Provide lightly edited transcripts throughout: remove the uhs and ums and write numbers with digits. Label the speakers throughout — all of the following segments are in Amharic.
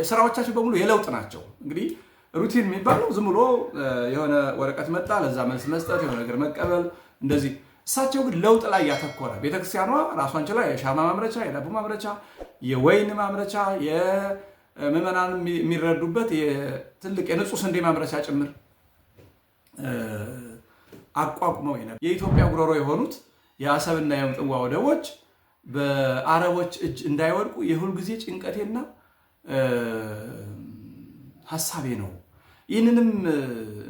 Speaker 1: ስራዎቻቸው በሙሉ የለውጥ ናቸው። እንግዲህ ሩቲን የሚባለው ዝም ብሎ የሆነ ወረቀት መጣ ለዛ መልስ መስጠት፣ የሆነ ነገር መቀበል እንደዚህ። እሳቸው ግን ለውጥ ላይ ያተኮረ ቤተክርስቲያኗ ራሷን ችላ የሻማ ማምረቻ፣ የዳቦ ማምረቻ፣ የወይን ማምረቻ፣ የምዕመናን የሚረዱበት ትልቅ የንጹህ ስንዴ ማምረቻ ጭምር አቋቁመው የኢትዮጵያ ጉሮሮ የሆኑት የአሰብና የምጽዋ ወደቦች በአረቦች እጅ እንዳይወድቁ የሁል ጊዜ ጭንቀቴና ሐሳቤ ነው። ይህንንም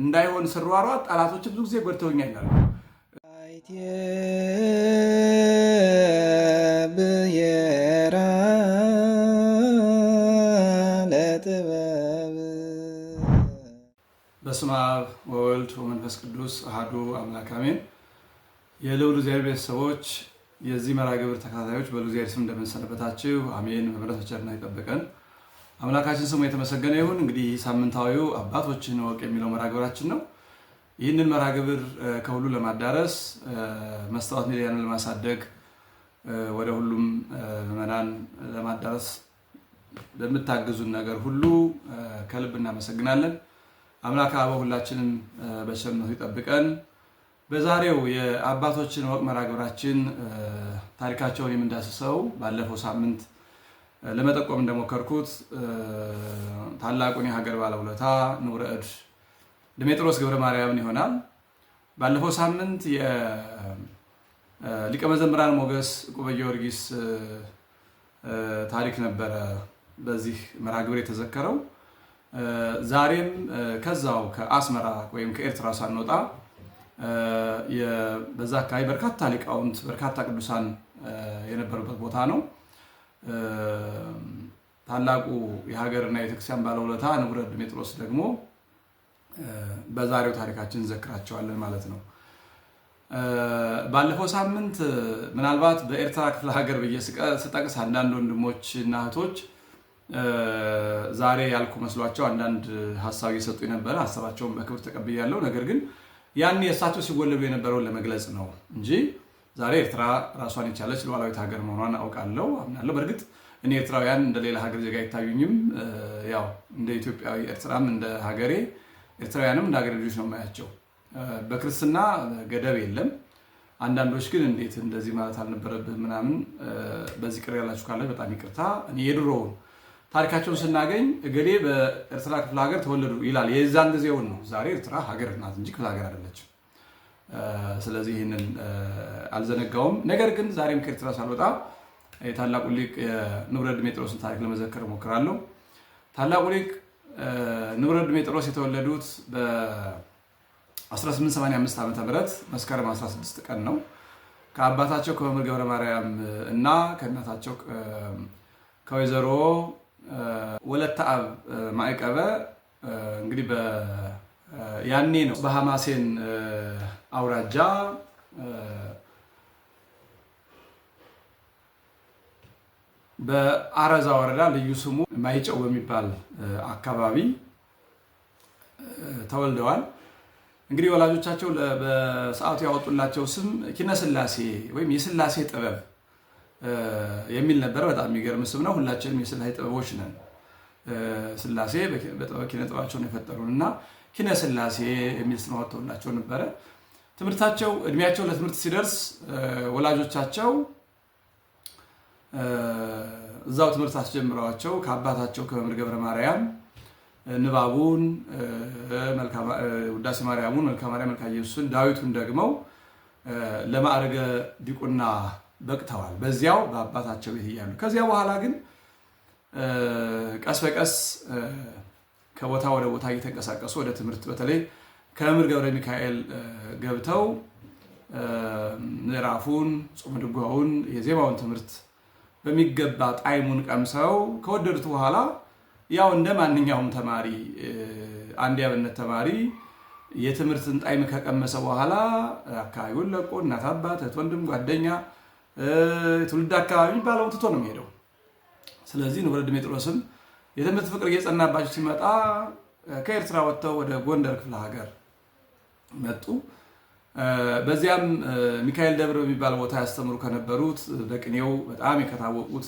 Speaker 1: እንዳይሆን ስሯሯጥ ጠላቶች ብዙ ጊዜ ጎድተውኛል ይላሉ። በስመ አብ ወወልድ ወመንፈስ ቅዱስ አሐዱ አምላክ አሜን። የልዑል እግዚአብሔር ቤተሰቦች የዚህ መርሃ ግብር ተከታታዮች በልዑል እግዚአብሔር ስም እንደምንሰነበታችሁ አሜን። በምሕረቱ ቸርነት ይጠብቀን አምላካችን ስሙ የተመሰገነ ይሁን። እንግዲህ ሳምንታዊው አባቶችን እወቅ የሚለው መርሃ ግብራችን ነው። ይህንን መርሃ ግብር ከሁሉ ለማዳረስ መስታወት ሚዲያን ለማሳደግ ወደ ሁሉም ምዕመናን ለማዳረስ በምታግዙን ነገር ሁሉ ከልብ እናመሰግናለን። አምላክ አበው ሁላችንም በቸርነቱ ይጠብቀን። በዛሬው የአባቶችን እወቅ መርሃ ግብራችን ታሪካቸውን የምንዳስሰው ባለፈው ሳምንት ለመጠቆም እንደሞከርኩት ታላቁን የሀገር ባለውለታ ንቡረ እድ ድሜጥሮስ ገብረ ማርያምን ይሆናል። ባለፈው ሳምንት የሊቀ መዘምራን ሞገስ ዕቁበ ጊዮርጊስ ታሪክ ነበረ በዚህ መርሃ ግብር የተዘከረው። ዛሬም ከዛው ከአስመራ ወይም ከኤርትራ ሳንወጣ በዛ አካባቢ በርካታ ሊቃውንት በርካታ ቅዱሳን የነበሩበት ቦታ ነው። ታላቁ የሀገርና የቤተክርስቲያን ባለውለታ ንቡረ እድ ድሜጥሮስ ደግሞ በዛሬው ታሪካችን እንዘክራቸዋለን ማለት ነው። ባለፈው ሳምንት ምናልባት በኤርትራ ክፍለ ሀገር ብዬ ስጠቅስ አንዳንድ ወንድሞች እና እህቶች ዛሬ ያልኩ መስሏቸው አንዳንድ ሀሳብ እየሰጡ የነበረ ሀሳባቸውን በክብር ተቀብያለሁ። ነገር ግን ያን የእሳቸው ሲወለዱ የነበረውን ለመግለጽ ነው እንጂ ዛሬ ኤርትራ ራሷን የቻለች ሉዓላዊት ሀገር መሆኗን አውቃለሁ፣ አምናለሁ። በእርግጥ እኔ ኤርትራውያን እንደ ሌላ ሀገር ዜጋ አይታዩኝም። ያው እንደ ኢትዮጵያዊ ኤርትራም እንደ ሀገሬ ኤርትራውያንም እንደ ሀገር ልጆች ነው የማያቸው። በክርስትና ገደብ የለም። አንዳንዶች ግን እንዴት እንደዚህ ማለት አልነበረብህ ምናምን፣ በዚህ ቅር ያላችሁ ካለ በጣም ይቅርታ። እኔ የድሮውን ታሪካቸውን ስናገኝ እገሌ በኤርትራ ክፍለ ሀገር ተወለዱ ይላል። የዛን ጊዜውን ነው። ዛሬ ኤርትራ ሀገር ናት እንጂ ክፍለ ሀገር አይደለችም። ስለዚህ ይህንን አልዘነጋውም። ነገር ግን ዛሬም ከኤርትራ ሳልወጣ የታላቁ ሊቅ ንቡረ እድ ድሜጥሮስን ታሪክ ለመዘከር እሞክራለሁ። ታላቁ ሊቅ ንቡረ እድ ድሜጥሮስ የተወለዱት በ1885 ዓ.ም መስከረም 16 ቀን ነው። ከአባታቸው ከመምህር ገብረ ማርያም እና ከእናታቸው ከወይዘሮ ወለተ አብ ማዕቀበ እንግዲህ ያኔ ነው በሐማሴን አውራጃ በአረዛ ወረዳ ልዩ ስሙ ማይጨው በሚባል አካባቢ ተወልደዋል። እንግዲህ ወላጆቻቸው በሰዓቱ ያወጡላቸው ስም ኪነስላሴ ወይም የስላሴ ጥበብ የሚል ነበረ። በጣም የሚገርም ስም ነው። ሁላችንም የስላሴ ጥበቦች ነን። ስላሴ በጥበብ ኪነ ጥበባቸውን የፈጠሩን እና ኪነ ስላሴ የሚል ስም አወጥተውላቸው ነበረ። ትምህርታቸው እድሜያቸው ለትምህርት ሲደርስ ወላጆቻቸው እዛው ትምህርት አስጀምረዋቸው ከአባታቸው ከመምህር ገብረ ማርያም ንባቡን፣ ውዳሴ ማርያሙን፣ መልክአ ማርያም፣ መልክአ ኢየሱስን፣ ዳዊቱን ደግመው ለማዕረገ ዲቁና በቅተዋል። በዚያው በአባታቸው ቤት እያሉ። ከዚያ በኋላ ግን ቀስ በቀስ ከቦታ ወደ ቦታ እየተንቀሳቀሱ ወደ ትምህርት በተለይ ከመምህር ገብረ ሚካኤል ገብተው ምዕራፉን፣ ጾመ ድጓውን፣ የዜማውን ትምህርት በሚገባ ጣዕሙን ቀምሰው ከወደዱት በኋላ ያው እንደ ማንኛውም ተማሪ አንድ የአብነት ተማሪ የትምህርትን ጣዕም ከቀመሰ በኋላ አካባቢውን ለቆ እናት አባት፣ እህት ወንድም፣ ጓደኛ፣ ትውልድ አካባቢ የሚባለውን ትቶ ነው የሚሄደው። ስለዚህ ንቡረ እድ ድሜጥሮስም የትምህርት ፍቅር እየጸናባቸው ሲመጣ ከኤርትራ ወጥተው ወደ ጎንደር ክፍለ ሀገር መጡ። በዚያም ሚካኤል ደብረ በሚባል ቦታ ያስተምሩ ከነበሩት በቅኔው በጣም የከታወቁት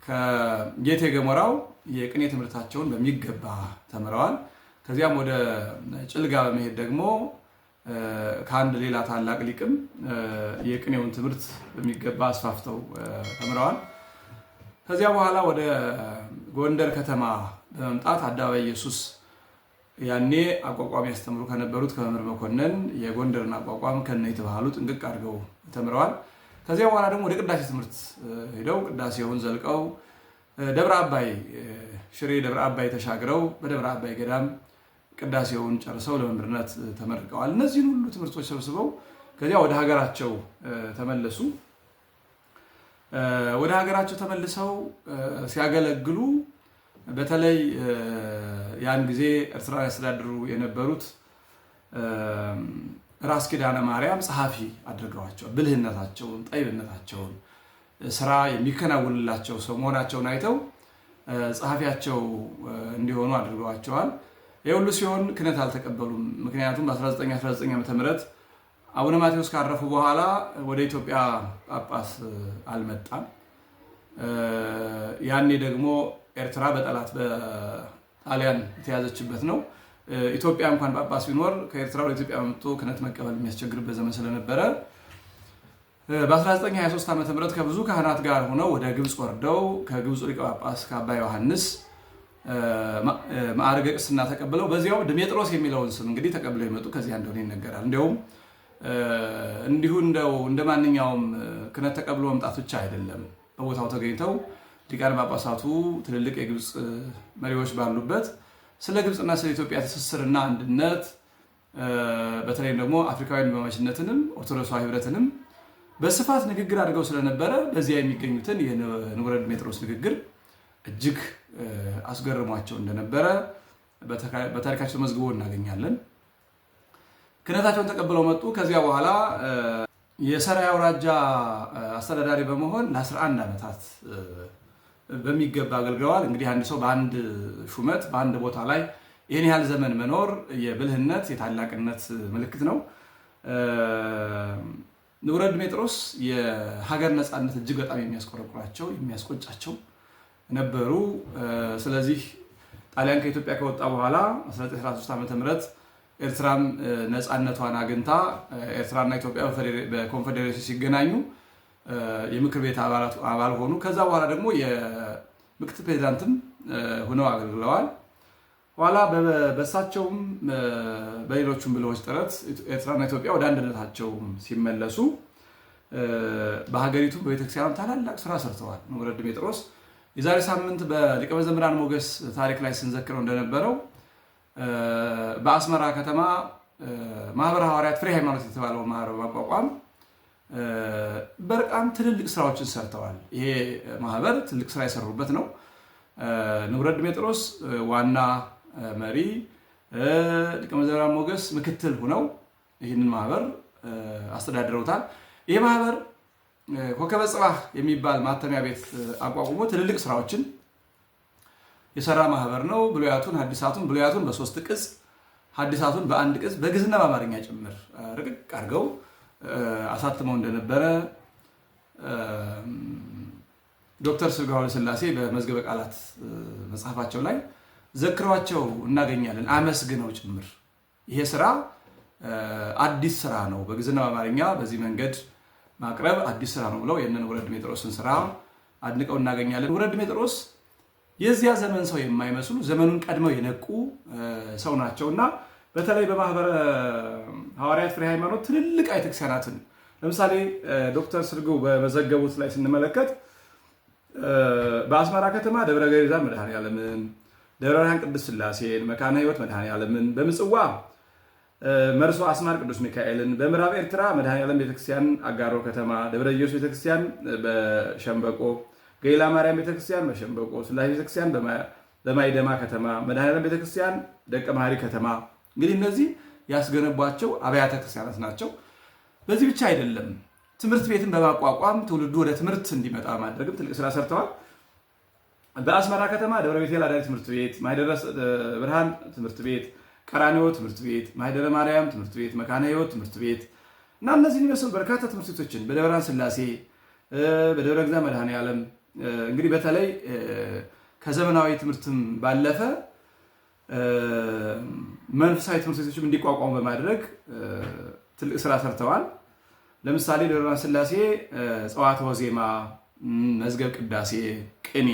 Speaker 1: ከጌቴ ገሞራው የቅኔ ትምህርታቸውን በሚገባ ተምረዋል። ከዚያም ወደ ጭልጋ በመሄድ ደግሞ ከአንድ ሌላ ታላቅ ሊቅም የቅኔውን ትምህርት በሚገባ አስፋፍተው ተምረዋል። ከዚያ በኋላ ወደ ጎንደር ከተማ በመምጣት አደባባይ ኢየሱስ ያኔ አቋቋም ያስተምሩ ከነበሩት ከመምህር መኮንን የጎንደርን አቋቋም ከነ የተባሉ ጥንቅቅ አድርገው ተምረዋል። ከዚያ በኋላ ደግሞ ወደ ቅዳሴ ትምህርት ሄደው ቅዳሴውን ዘልቀው ደብረ አባይ ሽሬ ደብረ አባይ ተሻግረው በደብረ አባይ ገዳም ቅዳሴውን ጨርሰው ለመምህርነት ተመርቀዋል። እነዚህን ሁሉ ትምህርቶች ሰብስበው ከዚያ ወደ ሀገራቸው ተመለሱ። ወደ ሀገራቸው ተመልሰው ሲያገለግሉ በተለይ ያን ጊዜ ኤርትራን ያስተዳድሩ የነበሩት ራስ ኪዳነ ማርያም ጸሐፊ አድርገዋቸዋል። ብልህነታቸውን፣ ጠይብነታቸውን፣ ስራ የሚከናውንላቸው ሰው መሆናቸውን አይተው ጸሐፊያቸው እንዲሆኑ አድርገዋቸዋል። ይህ ሁሉ ሲሆን ክህነት አልተቀበሉም። ምክንያቱም በ1919 ዓ.ም አቡነ ማቴዎስ ካረፉ በኋላ ወደ ኢትዮጵያ ጳጳስ አልመጣም። ያኔ ደግሞ ኤርትራ በጠላት በጣሊያን የተያዘችበት ነው። ኢትዮጵያ እንኳን ጳጳስ ቢኖር ከኤርትራ ወደ ኢትዮጵያ መጥቶ ክህነት መቀበል የሚያስቸግርበት ዘመን ስለነበረ በ1923 ዓ.ም ከብዙ ካህናት ጋር ሆነው ወደ ግብፅ ወርደው ከግብፁ ሊቀ ጳጳስ ከአባ ዮሐንስ ማዕረገ ቅስና ተቀብለው በዚያው ድሜጥሮስ የሚለውን ስም እንግዲህ ተቀብለው የመጡ ከዚያ እንደሆነ ይነገራል። እንዲሁም እንዲሁ እንደ ማንኛውም ክህነት ተቀብሎ መምጣት ብቻ አይደለም። በቦታው ተገኝተው ሊቃነ ጳጳሳቱ ትልልቅ የግብፅ መሪዎች ባሉበት ስለ ግብፅና ስለ ኢትዮጵያ ትስስርና አንድነት በተለይም ደግሞ አፍሪካዊ ወንድማማችነትንም ኦርቶዶክሳዊ ህብረትንም በስፋት ንግግር አድርገው ስለነበረ በዚያ የሚገኙትን የንቡረ ድሜጥሮስ ንግግር እጅግ አስገርሟቸው እንደነበረ በታሪካቸው ተመዝግቦ እናገኛለን። ክህነታቸውን ተቀብለው መጡ። ከዚያ በኋላ የሰራይ አውራጃ አስተዳዳሪ በመሆን ለ11 ዓመታት በሚገባ አገልግለዋል። እንግዲህ አንድ ሰው በአንድ ሹመት በአንድ ቦታ ላይ ይህን ያህል ዘመን መኖር የብልህነት የታላቅነት ምልክት ነው። ንቡረ ድሜጥሮስ የሀገር ነፃነት እጅግ በጣም የሚያስቆረቁራቸው የሚያስቆጫቸው ነበሩ። ስለዚህ ጣሊያን ከኢትዮጵያ ከወጣ በኋላ 1933 ዓ.ም ኤርትራም ነፃነቷን አግኝታ ኤርትራና ኢትዮጵያ በኮንፌዴሬሽን ሲገናኙ የምክር ቤት አባል ሆኑ። ከዛ በኋላ ደግሞ የምክትል ፕሬዚዳንትም ሆነው አገልግለዋል። ኋላ በእሳቸውም በሌሎቹም ብልሆች ጥረት ኤርትራና ኢትዮጵያ ወደ አንድነታቸው ሲመለሱ በሀገሪቱ በቤተክርስቲያኑ ታላላቅ ስራ ሰርተዋል። ንቡረ ድሜጥሮስ የዛሬ ሳምንት በሊቀ መዘምራን ሞገስ ታሪክ ላይ ስንዘክረው እንደነበረው በአስመራ ከተማ ማህበረ ሐዋርያት ፍሬ ሃይማኖት የተባለውን ማህበር በማቋቋም በጣም ትልልቅ ስራዎችን ሰርተዋል። ይሄ ማህበር ትልቅ ስራ የሰሩበት ነው። ንቡረ ድሜጥሮስ ዋና መሪ፣ ሊቀ መዘምራን ሞገስ ምክትል ሆነው ይህንን ማህበር አስተዳድረውታል። ይህ ማህበር ኮከበ ጽባህ የሚባል ማተሚያ ቤት አቋቁሞ ትልልቅ ስራዎችን የሰራ ማህበር ነው። ብሉያቱን ሐዲሳቱን ብሉያቱን በ3 ቅጽ ሐዲሳቱን በ1 ቅጽ በግዕዝና በአማርኛ ጭምር ርቅቅ አድርገው አሳትመው እንደነበረ ዶክተር ስርጋው ወልደስላሴ በመዝገበ ቃላት መጽሐፋቸው ላይ ዘክሯቸው እናገኛለን። አመስግነው ጭምር ይሄ ስራ አዲስ ስራ ነው፣ በግዕዝና በአማርኛ በዚህ መንገድ ማቅረብ አዲስ ስራ ነው ብለው የንቡረ ድሜጥሮስን ስራ አድንቀው እናገኛለን። ንቡረ ድሜጥሮስ የዚያ ዘመን ሰው የማይመስሉ ዘመኑን ቀድመው የነቁ ሰው ናቸውና በተለይ በማህበረ ሐዋርያት ፍሬ ሃይማኖት ትልልቅ ቤተክርስቲያናትን ለምሳሌ ዶክተር ስርጋው በመዘገቡት ላይ ስንመለከት በአስመራ ከተማ ደብረ ገሪዛን መድኃኔዓለምን፣ ደብረ ብርሃን ቅድስት ሥላሴን፣ መካነ ሕይወት መድኃኔዓለምን፣ በምጽዋ መርሶ አስማር ቅዱስ ሚካኤልን፣ በምዕራብ ኤርትራ መድኃኔዓለም ቤተክርስቲያን አጋሮ ከተማ፣ ደብረ ኢየሱስ ቤተክርስቲያን በሸምበቆ፣ ገሊላ ማርያም ቤተክርስቲያን በሸምበቆ፣ ሥላሴ ቤተክርስቲያን በማይደማ ከተማ፣ መድኃኔዓለም ቤተክርስቲያን ደቀ መሐሪ ከተማ። እንግዲህ እነዚህ ያስገነቧቸው አብያተ ክርስቲያናት ናቸው። በዚህ ብቻ አይደለም፣ ትምህርት ቤትን በማቋቋም ትውልዱ ወደ ትምህርት እንዲመጣ ማድረግም ትልቅ ስራ ሰርተዋል። በአስመራ ከተማ ደብረ ቤቴል አዳሪ ትምህርት ቤት፣ ማኅደረ ብርሃን ትምህርት ቤት፣ ቀራንዮ ትምህርት ቤት፣ ማኅደረ ማርያም ትምህርት ቤት፣ መካነ ሕይወት ትምህርት ቤት እና እነዚህን የሚመስሉ በርካታ ትምህርት ቤቶችን በደብረ ብርሃን ሥላሴ፣ በደብረ እግዚአብሔር መድኃኔዓለም እንግዲህ በተለይ ከዘመናዊ ትምህርትም ባለፈ መንፈሳዊ ትምህርት ቤቶችም እንዲቋቋሙ በማድረግ ትልቅ ስራ ሰርተዋል። ለምሳሌ ደብረ ብርሃን ሥላሴ ጸዋትወ ዜማ፣ መዝገብ ቅዳሴ፣ ቅኔ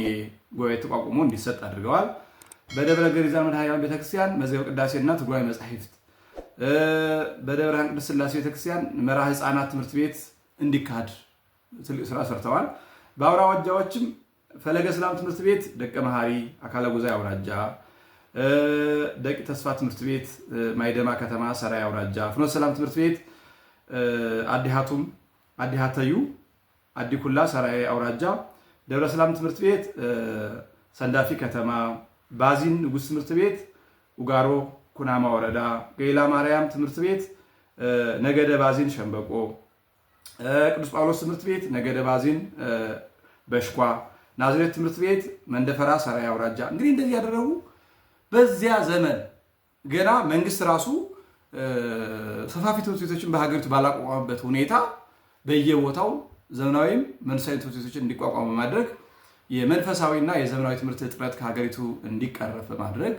Speaker 1: ጉባኤ ተቋቁሞ እንዲሰጥ አድርገዋል። በደብረ ገሪዛን መድኃኔዓለም ቤተክርስቲያን መዝገብ ቅዳሴና ትርጓሜ መጻሕፍት፣ በደብረ ብርሃን ቅድስት ሥላሴ ቤተክርስቲያን መርሐ ሕፃናት ትምህርት ቤት እንዲካሄድ ትልቅ ስራ ሰርተዋል። በአውራጃዎችም ፈለገ ሰላም ትምህርት ቤት ደቀ መሐሪ አካለ ጉዛይ አውራጃ፣ ደቂ ተስፋ ትምህርት ቤት ማይደማ ከተማ ሰራይ አውራጃ፣ ፍኖተ ሰላም ትምህርት ቤት አዲሃቱም አዲሃተዩ አዲኩላ ሰራይ አውራጃ፣ ደብረ ሰላም ትምህርት ቤት ሰንዳፊ ከተማ፣ ባዚን ንጉስ ትምህርት ቤት ኡጋሮ ኩናማ ወረዳ፣ ገይላ ማርያም ትምህርት ቤት ነገደ ባዚን ሸምበቆ፣ ቅዱስ ጳውሎስ ትምህርት ቤት ነገደ ባዚን በሽኳ፣ ናዝሬት ትምህርት ቤት መንደፈራ ሰራይ አውራጃ። እንግዲህ እንደዚህ ያደረጉ በዚያ ዘመን ገና መንግስት ራሱ ሰፋፊ ትምህርት ቤቶችን በሀገሪቱ ባላቋቋመበት ሁኔታ በየቦታው ዘመናዊም መንፈሳዊ ትምህርት ቤቶችን እንዲቋቋሙ በማድረግ የመንፈሳዊና የዘመናዊ ትምህርት እጥረት ከሀገሪቱ እንዲቀረፍ በማድረግ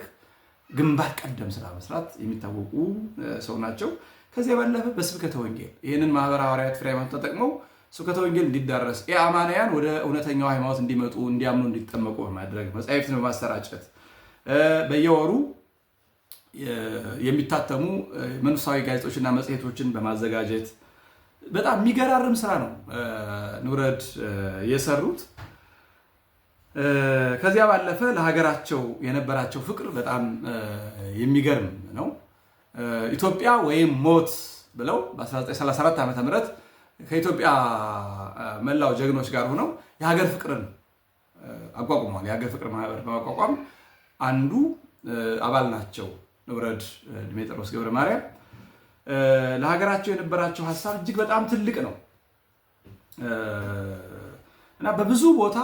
Speaker 1: ግንባር ቀደም ስራ መስራት የሚታወቁ ሰው ናቸው። ከዚያ ባለፈ በስብከተ ወንጌል ይህንን ማህበረ ሐዋርያት ፍሬ ሃይማኖት ተጠቅመው ስብከተ ወንጌል እንዲዳረስ የአማንያን ወደ እውነተኛው ሃይማኖት እንዲመጡ እንዲያምኑ እንዲጠመቁ በማድረግ መጻሕፍትን በማሰራጨት በየወሩ የሚታተሙ መንፈሳዊ ጋዜጦችና መጽሔቶችን በማዘጋጀት በጣም የሚገራርም ስራ ነው ንውረድ የሰሩት። ከዚያ ባለፈ ለሀገራቸው የነበራቸው ፍቅር በጣም የሚገርም ነው። ኢትዮጵያ ወይም ሞት ብለው በ1934 ዓ.ም ከኢትዮጵያ መላው ጀግኖች ጋር ሆነው የሀገር ፍቅርን አቋቁመዋል። የሀገር ፍቅር ማህበር በማቋቋም አንዱ አባል ናቸው ንውረድ ድሜጥሮስ ገብረ ማርያም። ለሀገራቸው የነበራቸው ሀሳብ እጅግ በጣም ትልቅ ነው እና በብዙ ቦታ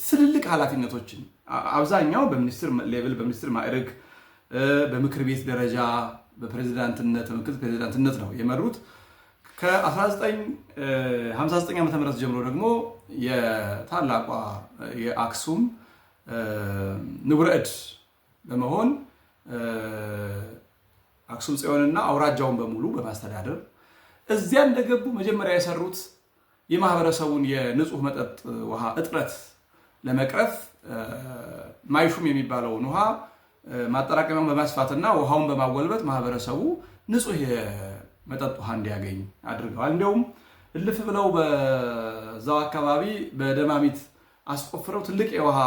Speaker 1: ትልልቅ ኃላፊነቶችን አብዛኛው በሚኒስትር ሌቭል በሚኒስትር ማዕረግ በምክር ቤት ደረጃ በፕሬዝዳንትነት በምክትል ፕሬዝዳንትነት ነው የመሩት። ከ1959 ዓ.ም ጀምሮ ደግሞ የታላቋ የአክሱም ንቡረ እድ በመሆን አክሱም ጽዮንና አውራጃውን በሙሉ በማስተዳደር እዚያ እንደገቡ መጀመሪያ የሰሩት የማህበረሰቡን የንጹህ መጠጥ ውሃ እጥረት ለመቅረፍ ማይሹም የሚባለውን ውሃ ማጠራቀሚያውን በማስፋትና ውሃውን በማጎልበት ማህበረሰቡ ንጹህ የመጠጥ ውሃ እንዲያገኝ አድርገዋል። እንዲያውም እልፍ ብለው በዛው አካባቢ በደማሚት አስቆፍረው ትልቅ የውሃ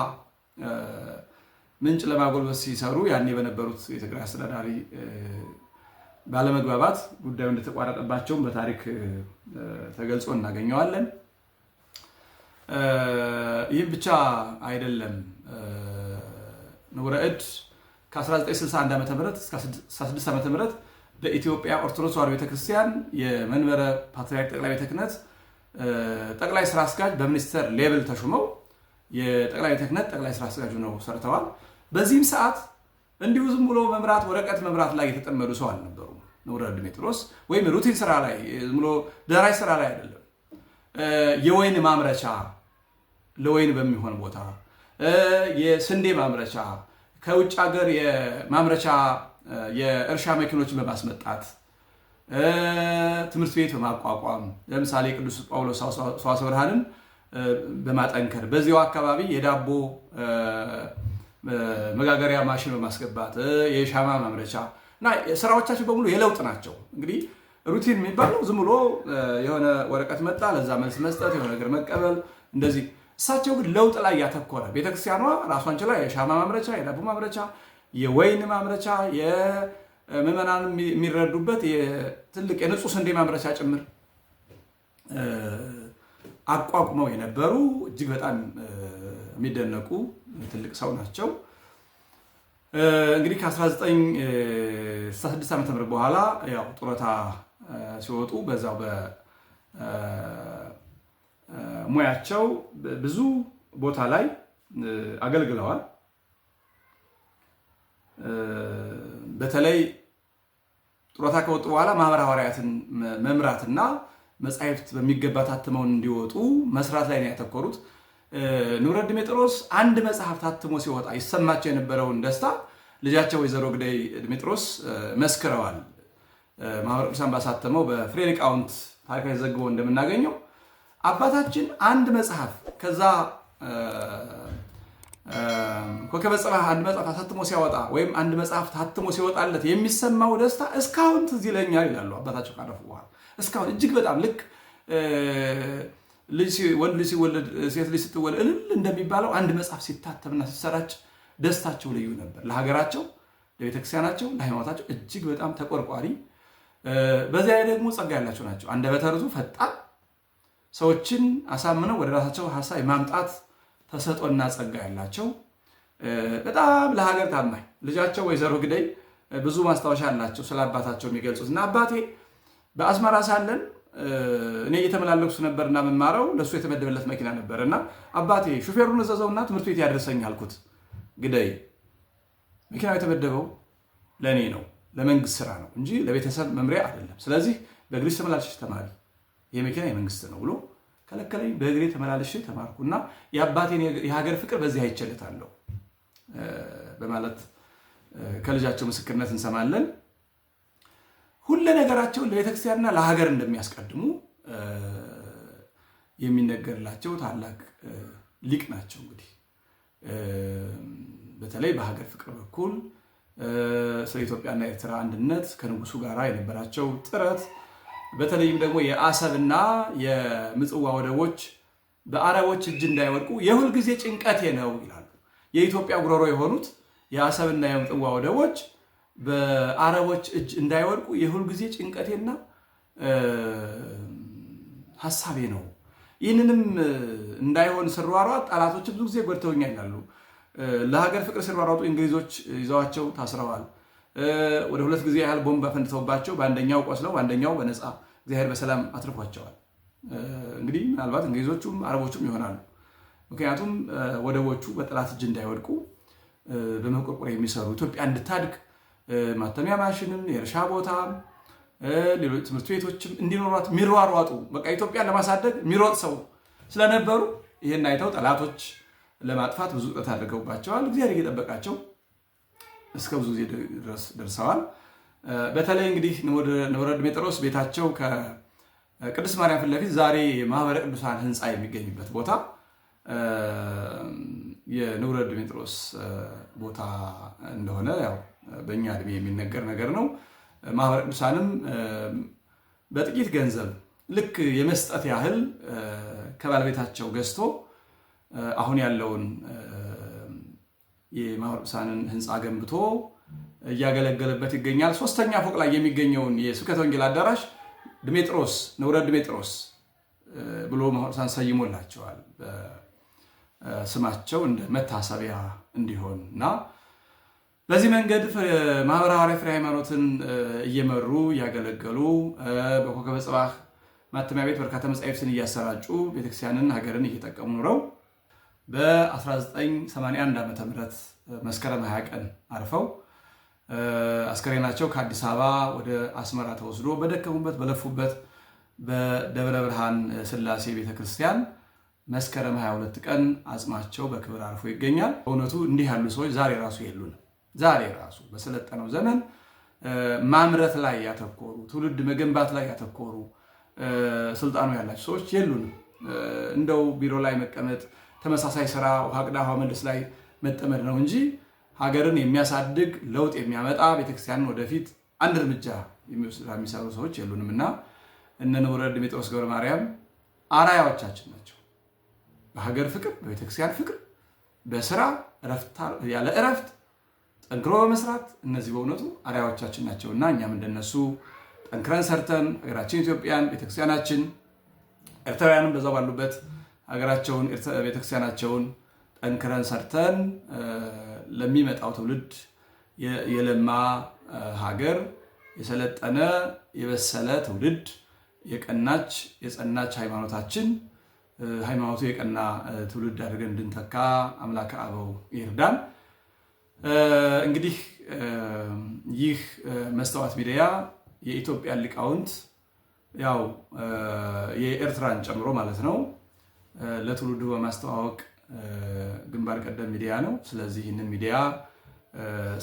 Speaker 1: ምንጭ ለማጎልበት ሲሰሩ ያኔ በነበሩት የትግራይ አስተዳዳሪ ባለመግባባት ጉዳዩ እንደተቋረጠባቸውም በታሪክ ተገልጾ እናገኘዋለን። ይህ ብቻ አይደለም። ንቡረ እድ ከ1961 ዓ.ም እስከ 16 ዓ.ም በኢትዮጵያ ኦርቶዶክስ ተዋሕዶ ቤተክርስቲያን የመንበረ ፓትርያርክ ጠቅላይ ቤተ ክህነት ጠቅላይ ስራ አስኪያጅ በሚኒስተር ሌቭል ተሹመው የጠቅላይ ቤተ ክህነት ጠቅላይ ስራ አስኪያጅ ነው ሰርተዋል። በዚህም ሰዓት እንዲሁ ዝም ብሎ መምራት ወረቀት መምራት ላይ የተጠመዱ ሰው አልነበሩም። ንውረድ ድሜጥሮስ ወይም ሩቲን ስራ ላይ ዝም ብሎ ደራሽ ስራ ላይ አይደለም። የወይን ማምረቻ ለወይን በሚሆን ቦታ፣ የስንዴ ማምረቻ፣ ከውጭ ሀገር የማምረቻ የእርሻ መኪኖችን በማስመጣት ትምህርት ቤት በማቋቋም ለምሳሌ ቅዱስ ጳውሎስ ሰዋስወ ብርሃንን በማጠንከር በዚያው አካባቢ የዳቦ መጋገሪያ ማሽን በማስገባት የሻማ ማምረቻ እና ስራዎቻቸው በሙሉ የለውጥ ናቸው። እንግዲህ ሩቲን የሚባለው ዝም ብሎ የሆነ ወረቀት መጣ ለዛ መልስ መስጠት የሆነ ነገር መቀበል እንደዚህ። እሳቸው ግን ለውጥ ላይ ያተኮረ ቤተክርስቲያኗ ራሷን ችላ የሻማ ማምረቻ፣ የዳቦ ማምረቻ፣ የወይን ማምረቻ፣ የምዕመናን የሚረዱበት ትልቅ የንጹህ ስንዴ ማምረቻ ጭምር አቋቁመው የነበሩ እጅግ በጣም የሚደነቁ ትልቅ ሰው ናቸው። እንግዲህ ከ1966 ዓ.ም በኋላ ያው ጡረታ ሲወጡ በዛው በሙያቸው ብዙ ቦታ ላይ አገልግለዋል። በተለይ ጡረታ ከወጡ በኋላ ማህበረ ሐዋርያትን መምራትና መጻሕፍት በሚገባ ታትመው እንዲወጡ መስራት ላይ ነው ያተኮሩት። ንውረድ ዲሜጥሮስ አንድ መጽሐፍ ታትሞ ሲወጣ ይሰማቸው የነበረውን ደስታ ልጃቸው ወይዘሮ ግደይ ዲሜጥሮስ መስክረዋል። ማህበረ ቅዱሳን ባሳተመው በፍሬ ሊቃውንት ታሪካዊ ዘግቦ እንደምናገኘው አባታችን አንድ መጽሐፍ ከዛ ኮከበ ጽባህ አንድ መጽሐፍ አሳትሞ ሲያወጣ ወይም አንድ መጽሐፍ ታትሞ ሲወጣለት የሚሰማው ደስታ እስካሁን ትዝ ይለኛል ይላሉ አባታቸው ካረፉ በኋላ። እስካሁን እጅግ በጣም ልክ ወንድ ልጅ ሲወለድ ሴት ልጅ ስትወለድ እልል እንደሚባለው አንድ መጽሐፍ ሲታተምና ሲሰራጭ ደስታቸው ልዩ ነበር። ለሀገራቸው፣ ለቤተክርስቲያናቸው፣ ለሃይማኖታቸው እጅግ በጣም ተቆርቋሪ፣ በዚያ ላይ ደግሞ ጸጋ ያላቸው ናቸው። አንደበተ ርቱዕ ፈጣን፣ ሰዎችን አሳምነው ወደ ራሳቸው ሀሳብ የማምጣት ተሰጦና ጸጋ ያላቸው በጣም ለሀገር ታማኝ ልጃቸው ወይዘሮ ግደይ ብዙ ማስታወሻ አላቸው ስለ አባታቸው የሚገልጹት እና አባቴ በአስመራ ሳለን እኔ እየተመላለሱ ነበርና የምማረው ለእሱ የተመደበለት መኪና ነበር እና አባቴ ሹፌሩን እዘዘውና ትምህርት ቤት ያደርሰኝ አልኩት። ግደይ መኪናው የተመደበው ለእኔ ነው፣ ለመንግስት ስራ ነው እንጂ ለቤተሰብ መምሪያ አይደለም። ስለዚህ በእግርሽ ተመላልሽ ተማሪ፣ ይህ መኪና የመንግስት ነው ብሎ ከለከለኝ። በእግሬ ተመላልሽ ተማርኩና የአባቴን የሀገር ፍቅር በዚህ አይቸልታለሁ በማለት ከልጃቸው ምስክርነት እንሰማለን። ሁሉ ነገራቸውን ለቤተክርስቲያንና ለሀገር እንደሚያስቀድሙ የሚነገርላቸው ታላቅ ሊቅ ናቸው። እንግዲህ በተለይ በሀገር ፍቅር በኩል ስለ ኢትዮጵያና ኤርትራ አንድነት ከንጉሱ ጋር የነበራቸው ጥረት፣ በተለይም ደግሞ የአሰብና የምጽዋ ወደቦች በአረቦች እጅ እንዳይወድቁ የሁል ጊዜ ጭንቀቴ ነው ይላሉ። የኢትዮጵያ ጉሮሮ የሆኑት የአሰብና የምጽዋ ወደቦች በአረቦች እጅ እንዳይወድቁ የሁል ጊዜ ጭንቀቴና ሐሳቤ ነው። ይህንንም እንዳይሆን ስሯሯጥ ጠላቶች ብዙ ጊዜ ጎድተውኛል ይላሉ። ለሀገር ፍቅር ስሯሯጡ እንግሊዞች ይዘዋቸው ታስረዋል። ወደ 2 ጊዜ ያህል ቦምብ አፈንድተውባቸው በአንደኛው ቆስለው በአንደኛው በነፃ እግዚአብሔር በሰላም አትርፏቸዋል። እንግዲህ ምናልባት እንግሊዞቹም አረቦቹም ይሆናሉ። ምክንያቱም ወደቦቹ በጠላት እጅ እንዳይወድቁ በመቆርቆር የሚሰሩ ኢትዮጵያ እንድታድግ ማተሚያ ማሽንም የእርሻ ቦታ ሌሎች ትምህርት ቤቶችም እንዲኖሯት የሚሯሯጡ በቃ ኢትዮጵያን ለማሳደግ የሚሮጥ ሰው ስለነበሩ ይህን አይተው ጠላቶች ለማጥፋት ብዙ ጥረት አድርገውባቸዋል። እግዚአብሔር እየጠበቃቸው እስከ ብዙ ጊዜ ድረስ ደርሰዋል። በተለይ እንግዲህ ንውረድ ዲሜጥሮስ ቤታቸው ከቅድስት ማርያም ፊት ለፊት ዛሬ የማህበረ ቅዱሳን ህንፃ የሚገኝበት ቦታ የንውረድ ዲሜጥሮስ ቦታ እንደሆነ ያው በእኛ እድሜ የሚነገር ነገር ነው። ማህበረ ቅዱሳንም በጥቂት ገንዘብ ልክ የመስጠት ያህል ከባለቤታቸው ገዝቶ አሁን ያለውን የማህበረ ቅዱሳንን ህንፃ ገንብቶ እያገለገለበት ይገኛል። 3ኛ ፎቅ ላይ የሚገኘውን የስብከተ ወንጌል አዳራሽ ዲሜጥሮስ ንውረድ ዲሜጥሮስ ብሎ ማህበረ ቅዱሳን ሰይሞላቸዋል ስማቸው እንደ መታሰቢያ እንዲሆን እና በዚህ መንገድ ማህበረ ሐዋርያት ፍሬ ሃይማኖትን እየመሩ እያገለገሉ በኮከበ ጽባህ ማተሚያ ቤት በርካታ መጻሕፍትን እያሰራጩ ቤተክርስቲያንን ሀገርን እየጠቀሙ ኖረው በ1981 ዓ.ም መስከረም 20 ቀን አርፈው አስከሬናቸው ከአዲስ አበባ ወደ አስመራ ተወስዶ በደከሙበት በለፉበት በደብረ ብርሃን ሥላሴ ቤተክርስቲያን መስከረም 22 ቀን አጽማቸው በክብር አርፎ ይገኛል። በእውነቱ እንዲህ ያሉ ሰዎች ዛሬ ራሱ የሉንም። ዛሬ ራሱ በሰለጠነው ዘመን ማምረት ላይ ያተኮሩ፣ ትውልድ መገንባት ላይ ያተኮሩ ስልጣኑ ያላቸው ሰዎች የሉንም። እንደው ቢሮ ላይ መቀመጥ፣ ተመሳሳይ ስራ ውሃ ቅዳ ውሃ መልስ ላይ መጠመድ ነው እንጂ ሀገርን የሚያሳድግ ለውጥ የሚያመጣ ቤተክርስቲያንን ወደፊት አንድ እርምጃ የሚሰሩ ሰዎች የሉንም እና እነ ንውረድ ዲሜጥሮስ ገብረ ማርያም አራያዎቻችን ናቸው። በሀገር ፍቅር፣ በቤተክርስቲያን ፍቅር፣ በስራ ያለ እረፍት ጠንክሮ በመስራት እነዚህ በእውነቱ አርአያዎቻችን ናቸውና እኛም እንደነሱ ጠንክረን ሰርተን ሀገራችን ኢትዮጵያን፣ ቤተክርስቲያናችን፣ ኤርትራውያንም በዛው ባሉበት ሀገራቸውን ቤተክርስቲያናቸውን ጠንክረን ሰርተን ለሚመጣው ትውልድ የለማ ሀገር፣ የሰለጠነ የበሰለ ትውልድ፣ የቀናች የጸናች ሃይማኖቱ የቀና ትውልድ አድርገን እንድንተካ አምላከ አበው ይርዳን። እንግዲህ ይህ መስተዋት ሚዲያ የኢትዮጵያ ሊቃውንት ያው የኤርትራን ጨምሮ ማለት ነው ለትውልዱ በማስተዋወቅ ግንባር ቀደም ሚዲያ ነው። ስለዚህ ይህንን ሚዲያ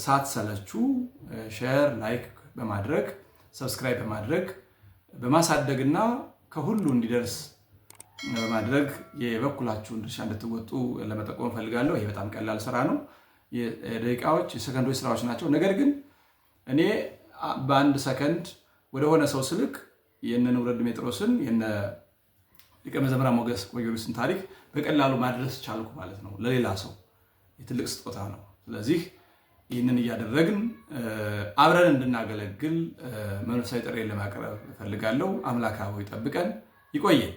Speaker 1: ሳትሰለቹ ሼር፣ ላይክ በማድረግ ሰብስክራይብ በማድረግ በማሳደግና ከሁሉ እንዲደርስ በማድረግ የበኩላችሁን ድርሻ እንድትወጡ ለመጠቆም ፈልጋለሁ። ይሄ በጣም ቀላል ስራ ነው። የደቂቃዎች የሰከንዶች ስራዎች ናቸው። ነገር ግን እኔ በአንድ ሰከንድ ወደሆነ ሰው ስልክ የነ ንውረድ ሜጥሮስን የነ ሊቀ መዘምራን ሞገስ ጊዮርጊስን ታሪክ በቀላሉ ማድረስ ቻልኩ ማለት ነው። ለሌላ ሰው የትልቅ ስጦታ ነው። ስለዚህ ይህንን እያደረግን አብረን እንድናገለግል መንፈሳዊ ጥሪን ለማቅረብ እፈልጋለሁ። አምላክ አበው ይጠብቀን፣ ይቆየን።